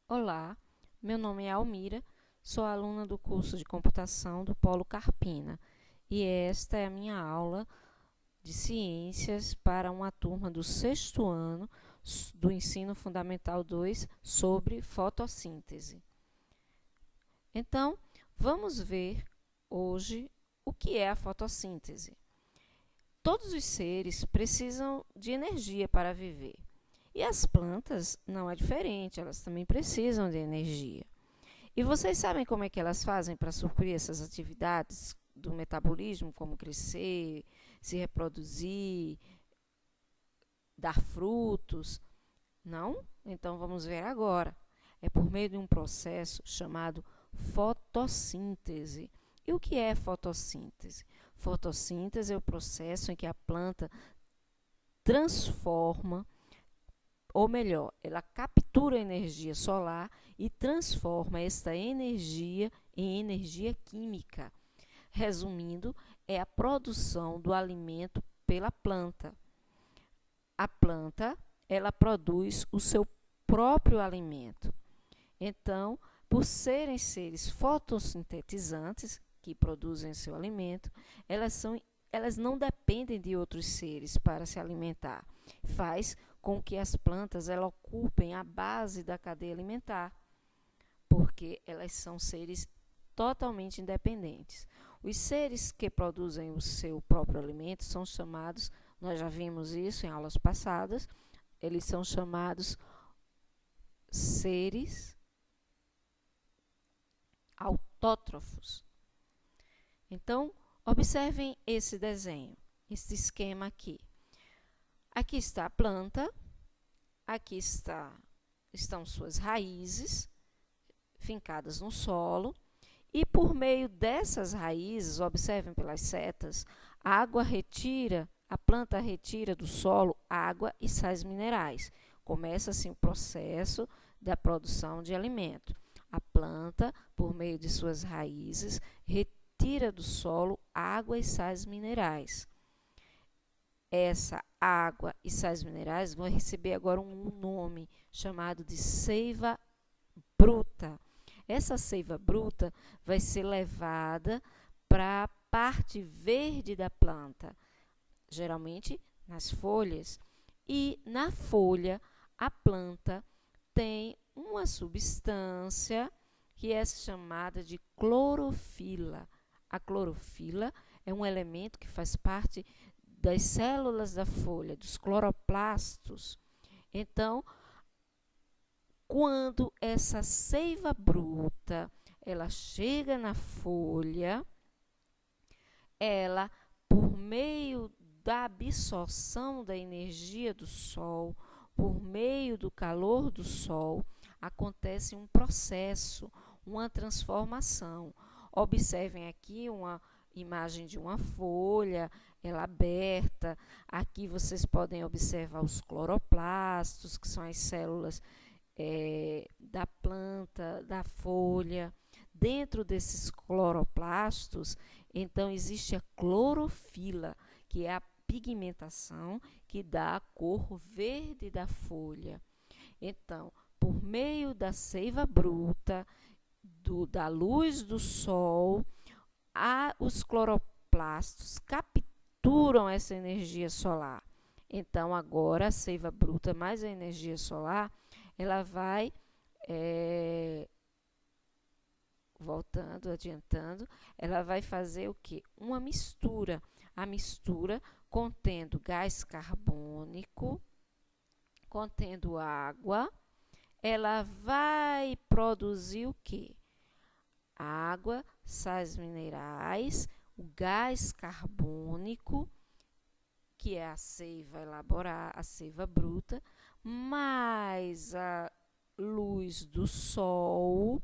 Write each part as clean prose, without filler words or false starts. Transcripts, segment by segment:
Olá, meu nome é Almira, sou aluna do curso de Computação do Polo Carpina e esta é a minha aula de Ciências para uma turma do sexto ano do Ensino Fundamental 2 sobre fotossíntese. Então, vamos ver hoje o que é a fotossíntese. Todos os seres precisam de energia para viver. E as plantas não é diferente, elas também precisam de energia. E vocês sabem como é que elas fazem para suprir essas atividades do metabolismo, como crescer, se reproduzir, dar frutos? Não? Então vamos ver agora. É por meio de um processo chamado fotossíntese. E o que é fotossíntese? Fotossíntese é o processo em que a planta transforma, ou melhor, ela captura a energia solar e transforma esta energia em energia química. Resumindo, é a produção do alimento pela planta. A planta, ela produz o seu próprio alimento. Então, por serem seres fotossintetizantes, que produzem seu alimento, elas não dependem de outros seres para se alimentar. Faz com que as plantas elas ocupem a base da cadeia alimentar, porque elas são seres totalmente independentes. Os seres que produzem o seu próprio alimento são chamados, nós já vimos isso em aulas passadas, eles são chamados seres autótrofos. Então, observem esse desenho, esse esquema aqui. Aqui está a planta, aqui estão suas raízes fincadas no solo e por meio dessas raízes, observem pelas setas, a planta retira do solo água e sais minerais. Começa assim o processo da produção de alimento. A planta, por meio de suas raízes, retira do solo água e sais minerais. Essa água e sais minerais vão receber agora um nome chamado de seiva bruta. Essa seiva bruta vai ser levada para a parte verde da planta, geralmente nas folhas. E na folha, a planta tem uma substância que é chamada de clorofila. A clorofila é um elemento que faz parte das células da folha, dos cloroplastos. Então, quando essa seiva bruta ela chega na folha, ela, por meio da absorção da energia do sol, por meio do calor do sol, acontece um processo, uma transformação. Observem aqui uma imagem de uma folha, ela aberta. Aqui vocês podem observar os cloroplastos, que são as células da planta, da folha. Dentro desses cloroplastos, então, existe a clorofila, que é a pigmentação que dá a cor verde da folha. Então, por meio da seiva bruta, da luz do sol, os cloroplastos capturam essa energia solar. Então, agora a seiva bruta mais a energia solar, ela vai, voltando, adiantando, ela vai fazer o quê? Uma mistura. A mistura contendo gás carbônico, contendo água, ela vai produzir o quê? Água, sais minerais, o gás carbônico, que é a seiva elaborada, a seiva bruta, mais a luz do sol,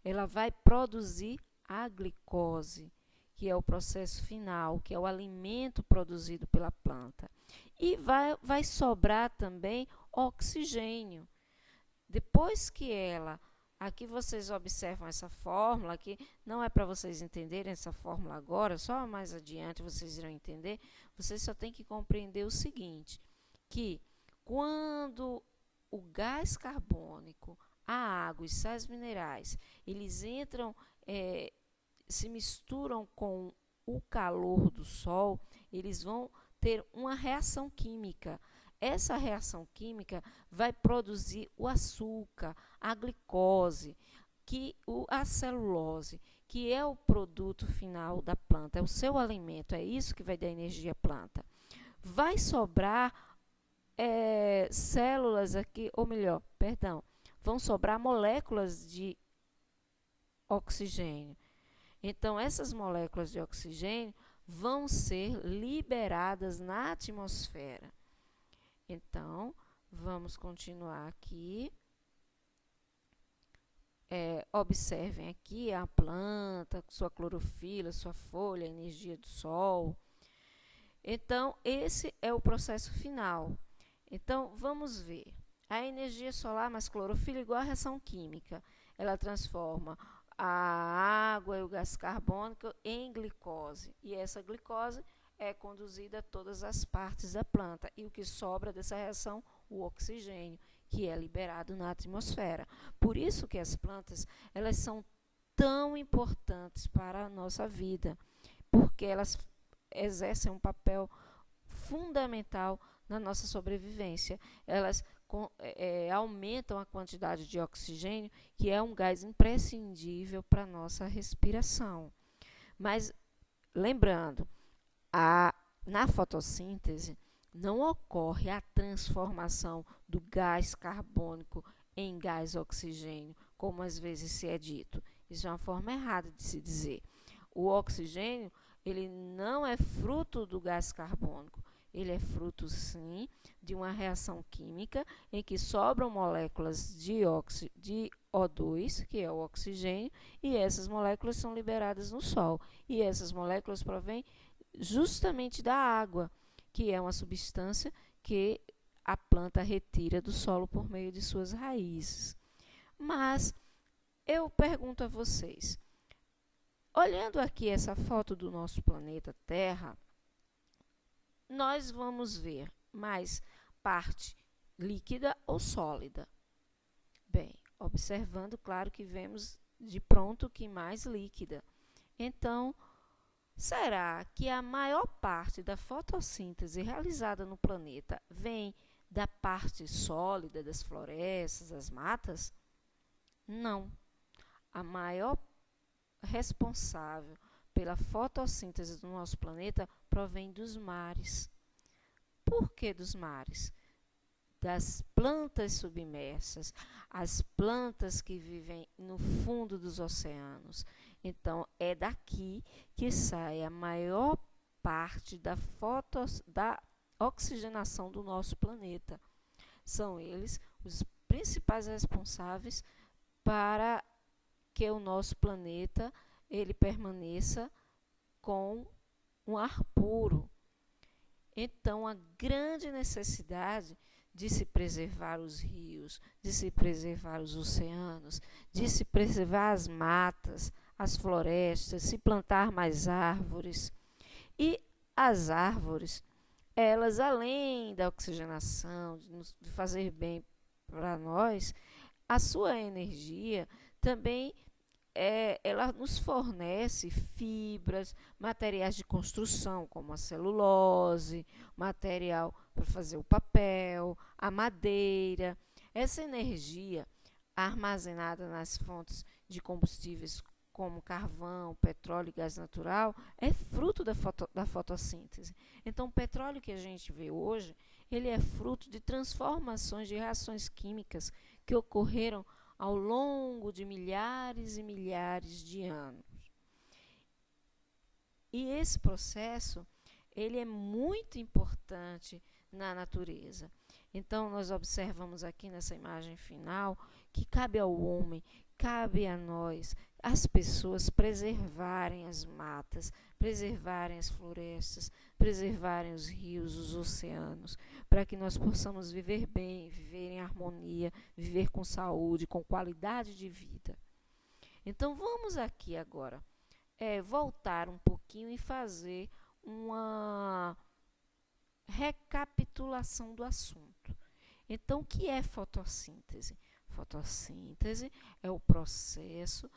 ela vai produzir a glicose, que é o processo final, que é o alimento produzido pela planta. E vai sobrar também oxigênio. Depois que aqui vocês observam essa fórmula, aqui não é para vocês entenderem essa fórmula agora, só mais adiante vocês irão entender. Vocês só têm que compreender o seguinte, que quando o gás carbônico, a água e sais minerais, eles entram, se misturam com o calor do sol, eles vão ter uma reação química. Essa reação química vai produzir o açúcar, a glicose, a celulose, que é o produto final da planta, é o seu alimento, é isso que vai dar energia à planta. Vai sobrar células aqui, ou melhor, perdão, vão sobrar moléculas de oxigênio. Então, essas moléculas de oxigênio vão ser liberadas na atmosfera. Então, vamos continuar aqui. Observem aqui a planta, sua clorofila, sua folha, a energia do sol. Então, esse é o processo final. Então, vamos ver. A energia solar mais clorofila é igual a reação química. Ela transforma a água e o gás carbônico em glicose. E essa glicose é conduzida a todas as partes da planta. E o que sobra dessa reação? O oxigênio, que é liberado na atmosfera. Por isso que as plantas, elas são tão importantes para a nossa vida, porque elas exercem um papel fundamental na nossa sobrevivência. Elas aumentam a quantidade de oxigênio, que é um gás imprescindível para a nossa respiração. Mas, lembrando, na fotossíntese, não ocorre a transformação do gás carbônico em gás oxigênio, como às vezes se é dito. Isso é uma forma errada de se dizer. O oxigênio, ele não é fruto do gás carbônico. Ele é fruto, sim, de uma reação química em que sobram moléculas de O2, que é o oxigênio, e essas moléculas são liberadas no sol. E essas moléculas provêm justamente da água, que é uma substância que a planta retira do solo por meio de suas raízes. Mas eu pergunto a vocês, olhando aqui essa foto do nosso planeta Terra, nós vamos ver mais parte líquida ou sólida? Bem, observando, claro que vemos de pronto que mais líquida. Então, será que a maior parte da fotossíntese realizada no planeta vem da parte sólida das florestas, das matas? Não. A maior responsável pela fotossíntese do nosso planeta provém dos mares. Por que dos mares? Das plantas submersas, as plantas que vivem no fundo dos oceanos. Então, é daqui que sai a maior parte da oxigenação do nosso planeta. São eles os principais responsáveis para que o nosso planeta ele permaneça com um ar puro. Então, a grande necessidade de se preservar os rios, de se preservar os oceanos, de se preservar as matas, as florestas, se plantar mais árvores. E as árvores, elas, além da oxigenação, de fazer bem para nós, a sua energia também ela nos fornece fibras, materiais de construção, como a celulose, material para fazer o papel, a madeira. Essa energia armazenada nas fontes de combustíveis como carvão, petróleo e gás natural, é fruto da fotossíntese. Então, o petróleo que a gente vê hoje, ele é fruto de transformações de reações químicas que ocorreram ao longo de milhares e milhares de anos. E esse processo, ele é muito importante na natureza. Então, nós observamos aqui nessa imagem final que cabe ao homem, cabe a nós, as pessoas, preservarem as matas, preservarem as florestas, preservarem os rios, os oceanos, para que nós possamos viver bem, viver em harmonia, viver com saúde, com qualidade de vida. Então, vamos aqui agora voltar um pouquinho e fazer uma recapitulação do assunto. Então, o que é fotossíntese? Fotossíntese é o processo